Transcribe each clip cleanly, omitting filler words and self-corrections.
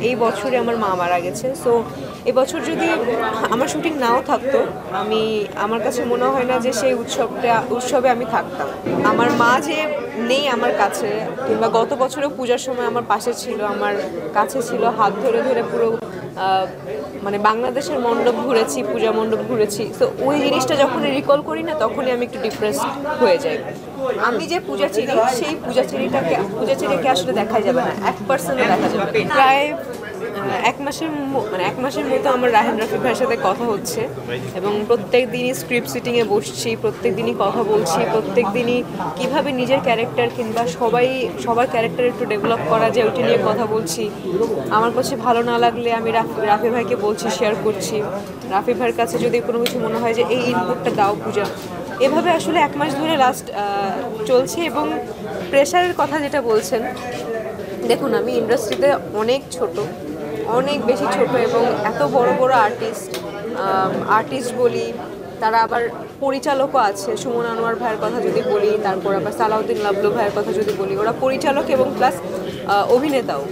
এই বছরে আমার মা মারা গেছে। সো এবছর যদি আমার শুটিং নাও থাকতো, আমার কাছে মনে হয় না যে সেই উৎসবে আমি থাকতাম। আমার মা যে নেই আমার কাছে, কিংবা গত বছরও পূজার সময় আমার পাশে ছিল, আমার কাছে ছিল, হাত ধরে ধরে পুরো মানে বাংলাদেশের মণ্ডপ ঘুরেছি, পূজা মণ্ডপ ঘুরেছি। তো ওই জিনিসটা যখন রিকল করি না, তখনই আমি একটু ডিপ্রেসড হয়ে যাই। আমি যে পূজা চিনি, সেই পূজা চিনিকে আসলে দেখা যাবে না, 1% দেখা যাবে। প্রায় এক মাসের মতো আমার রাহেন রাফি ভাইয়ের সাথে কথা হচ্ছে, এবং প্রত্যেক দিনই স্ক্রিপ্ট সিটিংয়ে বসছি, প্রত্যেক দিনই কথা বলছি, প্রত্যেক দিনই কীভাবে নিজের ক্যারেক্টার কিংবা সবার ক্যারেক্টার একটু ডেভেলপ করা যায় ওইটা নিয়ে কথা বলছি। আমার কাছে ভালো না লাগলে আমি রাফি ভাইকে বলছি, শেয়ার করছি। রাফি ভাইয়ের কাছে যদি কোনো কিছু মনে হয় যে এই ইনপুটটা দাও পূজা, এভাবে আসলে 1 মাস ধরে চলছে। এবং প্রেশারের কথা যেটা বলছেন, দেখুন আমি ইন্ডাস্ট্রিতে অনেক বেশি ছোট, এবং এত বড় বড় আর্টিস্ট বলি, তারা আবার পরিচালকও আছে। সুমন আনোয়ার ভাইয়ের কথা যদি বলি, তারপর আবার সালাউদ্দিন লাবলু ভাইয়ের কথা যদি বলি, ওরা পরিচালক এবং প্লাস অভিনেতাও।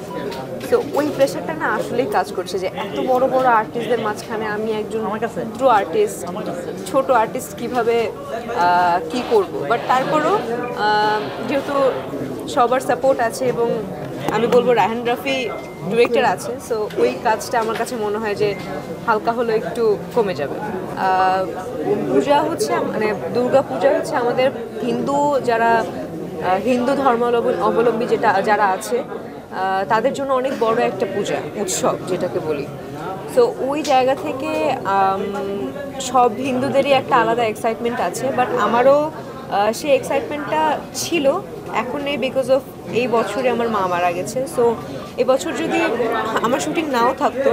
তো ওই প্রেশারটা না আসলেই কাজ করছে যে এত বড় বড় আর্টিস্টদের মাঝখানে আমি একজন ছোট আর্টিস্ট কিভাবে কি করব। বাট তারপরও যেহেতু সবার সাপোর্ট আছে, এবং আমি বলবো রাহেন রাফি ডিরেক্টর আছে, সো ওই কাজটা আমার কাছে মনে হয় যে হালকা হলো একটু কমে যাবে। পূজা হচ্ছে মানে দুর্গা পূজা হচ্ছে আমাদের হিন্দু ধর্মাবলম্বী যারা আছে তাদের জন্য অনেক বড় একটা উৎসব যেটাকে বলি। সো ওই জায়গা থেকে সব হিন্দুদেরই একটা আলাদা এক্সাইটমেন্ট আছে, বাট আমারও সেই এক্সাইটমেন্টটা ছিল, এখন নেই, বিকজ অফ এই বছরে আমার মা মারা গেছে। সো এবছর যদি আমার শুটিং নাও থাকতো,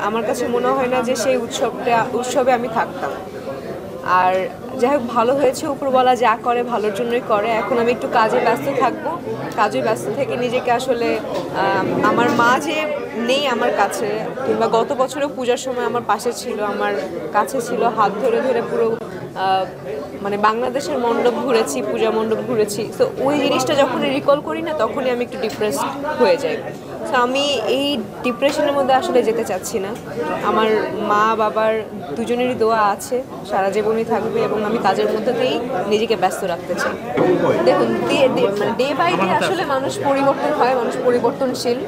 আমার কাছে মনে হয় না যে সেই উৎসবে আমি থাকতাম। আর যাই হোক, ভালো হয়েছে, উপরওয়ালা যা করে ভালোর জন্যই করে। এখন আমি একটু কাজে ব্যস্ত থাকবো, কাজে ব্যস্ত থেকে নিজেকে আসলে আমার মা যে নেই আমার কাছে, কিংবা গত বছরও পূজার সময় আমার পাশে ছিল, আমার কাছে ছিল, হাত ধরে ধরে পুরো মানে বাংলাদেশের মণ্ডপ ঘুরেছি, পূজা মণ্ডপ ঘুরেছি। তো ওই জিনিসটা যখন রিকল করি না, তখনই আমি একটু ডিপ্রেসড হয়ে যাই। তো আমি এই ডিপ্রেশনের মধ্যে আসলে যেতে চাচ্ছি না। আমার মা বাবার দুজনেরই দোয়া আছে, সারা জীবনই থাকবে, এবং আমি কাজের মধ্যে দিয়েই নিজেকে ব্যস্ত রাখতে চাই। দেখুন, ডে বাই ডে আসলে মানুষ পরিবর্তন হয়, মানুষ পরিবর্তনশীল।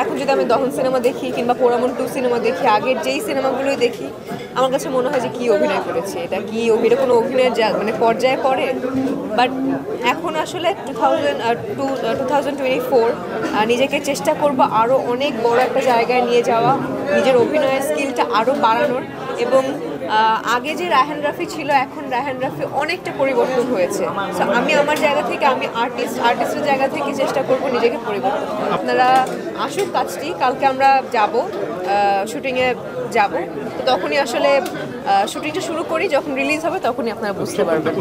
এখন যদি আমি দহন সিনেমা দেখি কিংবা পোড়ামন 2 সিনেমা দেখি, আগের যেই সিনেমাগুলোই দেখি, আমার কাছে মনে হয় যে কী অভিনয় করেছে, এটা কোনো অভিনয়ের মানে পর্যায়ে পড়ে। বাট এখন আসলে 2024 নিজেকে চেষ্টা করব আরও অনেক বড় একটা জায়গায় নিয়ে যাওয়া, নিজের অভিনয়ের স্কিলটা আরও বাড়ানোর। এবং আগে যে রাহেন রাফি ছিল, এখন রাহেন রাফি অনেকটা পরিবর্তন হয়েছে। সো আমি আমার জায়গা থেকে, আমি আর্টিস্টের জায়গা থেকে চেষ্টা করব নিজেকে পরিবর্তন। আপনারা আসুক কাজটি, কালকে আমরা যাব, শুটিংয়ে যাব। তো তখনই আসলে শুটিংটা শুরু করি, যখন রিলিজ হবে তখনই আপনারা বুঝতে পারবেন।